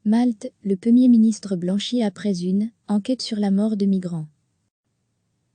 Malte, le Premier ministre blanchi après une enquête sur la mort de migrants.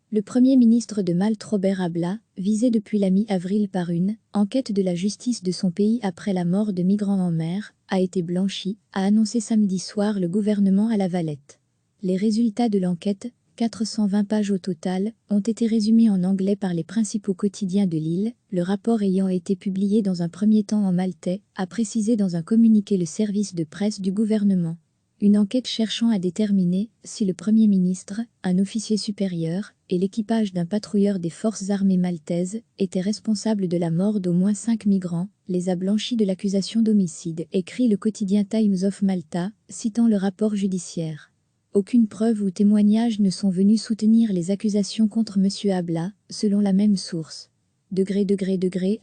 Le Premier ministre de Malte Robert Abla, visé depuis la mi-avril par une enquête de la justice de son pays après la mort de migrants en mer, a été blanchi, a annoncé samedi soir le gouvernement à La Valette. Les résultats de l'enquête, 420 pages au total, ont été résumés en anglais par les principaux quotidiens de l'île, le rapport ayant été publié dans un premier temps en maltais, a précisé dans un communiqué le service de presse du gouvernement. Une enquête cherchant à déterminer si le Premier ministre, un officier supérieur, et l'équipage d'un patrouilleur des forces armées maltaises étaient responsables de la mort d'au moins 5 migrants, les a blanchis de l'accusation d'homicide, écrit le quotidien Times of Malta, citant le rapport judiciaire. Aucune preuve ou témoignage ne sont venus soutenir les accusations contre M. Abla, selon la même source.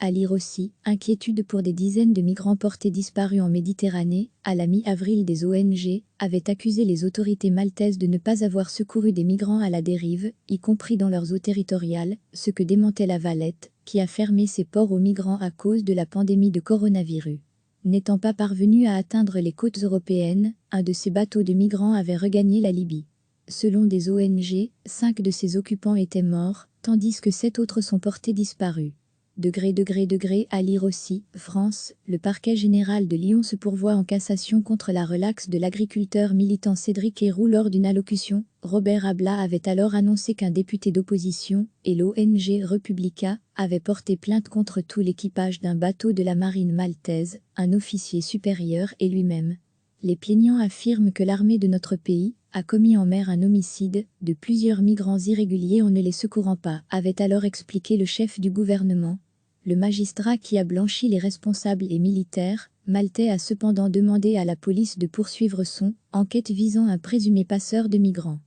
À lire aussi, inquiétude pour des dizaines de migrants portés disparus en Méditerranée, à la mi-avril des ONG, avaient accusé les autorités maltaises de ne pas avoir secouru des migrants à la dérive, y compris dans leurs eaux territoriales, ce que démentait La Valette, qui a fermé ses ports aux migrants à cause de la pandémie de coronavirus. N'étant pas parvenu à atteindre les côtes européennes, un de ces bateaux de migrants avait regagné la Libye. Selon des ONG, 5 de ses occupants étaient morts, tandis que 7 autres sont portés disparus. À lire aussi, France, le parquet général de Lyon se pourvoit en cassation contre la relaxe de l'agriculteur militant Cédric Héroux lors d'une allocution. Robert Abla avait alors annoncé qu'un député d'opposition, et l'ONG Republica, avait porté plainte contre tout l'équipage d'un bateau de la marine maltaise, un officier supérieur et lui-même. Les plaignants affirment que l'armée de notre pays a commis en mer un homicide de plusieurs migrants irréguliers en ne les secourant pas, avait alors expliqué le chef du gouvernement. Le magistrat qui a blanchi les responsables et militaires maltais a cependant demandé à la police de poursuivre son enquête visant un présumé passeur de migrants.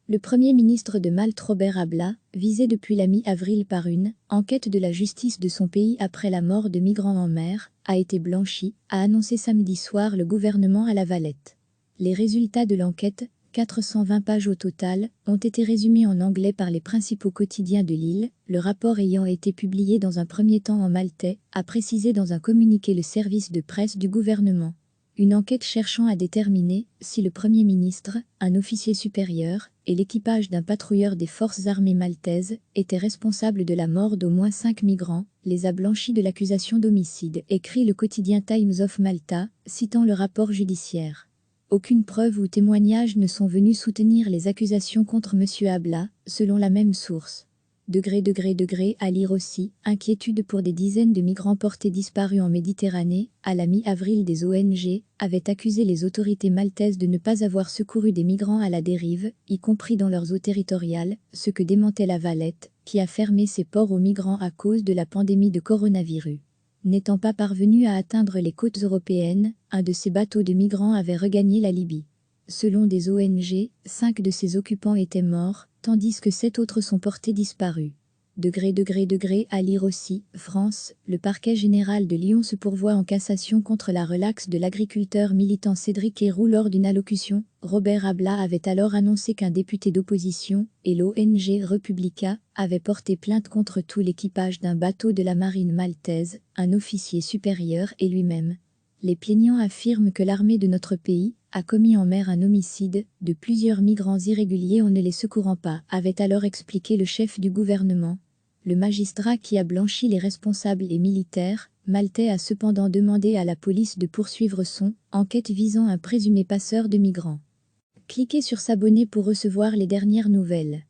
Le Premier ministre de Malte Robert Abla, visé depuis la mi-avril par une enquête de la justice de son pays après la mort de migrants en mer, a été blanchi, a annoncé samedi soir le gouvernement à La Valette. Les résultats de l'enquête, 420 pages au total, ont été résumés en anglais par les principaux quotidiens de l'île, le rapport ayant été publié dans un premier temps en maltais, a précisé dans un communiqué le service de presse du gouvernement. Une enquête cherchant à déterminer si le Premier ministre, un officier supérieur, et l'équipage d'un patrouilleur des forces armées maltaises étaient responsables de la mort d'au moins 5 migrants, les a blanchis de l'accusation d'homicide, écrit le quotidien Times of Malta, citant le rapport judiciaire. Aucune preuve ou témoignage ne sont venus soutenir les accusations contre M. Abla, selon la même source. À lire aussi, inquiétude pour des dizaines de migrants portés disparus en Méditerranée, à la mi-avril des ONG, avaient accusé les autorités maltaises de ne pas avoir secouru des migrants à la dérive, y compris dans leurs eaux territoriales, ce que démentait La Valette, qui a fermé ses ports aux migrants à cause de la pandémie de coronavirus. N'étant pas parvenu à atteindre les côtes européennes, un de ces bateaux de migrants avait regagné la Libye. Selon des ONG, 5 de ses occupants étaient morts, tandis que 7 autres sont portés disparus. À lire aussi, France, le parquet général de Lyon se pourvoit en cassation contre la relaxe de l'agriculteur militant Cédric Héroux lors d'une allocution. Robert Abla avait alors annoncé qu'un député d'opposition, et l'ONG Republica, avait porté plainte contre tout l'équipage d'un bateau de la marine maltaise, un officier supérieur et lui-même. Les plaignants affirment que l'armée de notre pays a commis en mer un homicide de plusieurs migrants irréguliers en ne les secourant pas, avait alors expliqué le chef du gouvernement. Le magistrat qui a blanchi les responsables et militaires maltais a cependant demandé à la police de poursuivre son enquête visant un présumé passeur de migrants. Cliquez sur s'abonner pour recevoir les dernières nouvelles.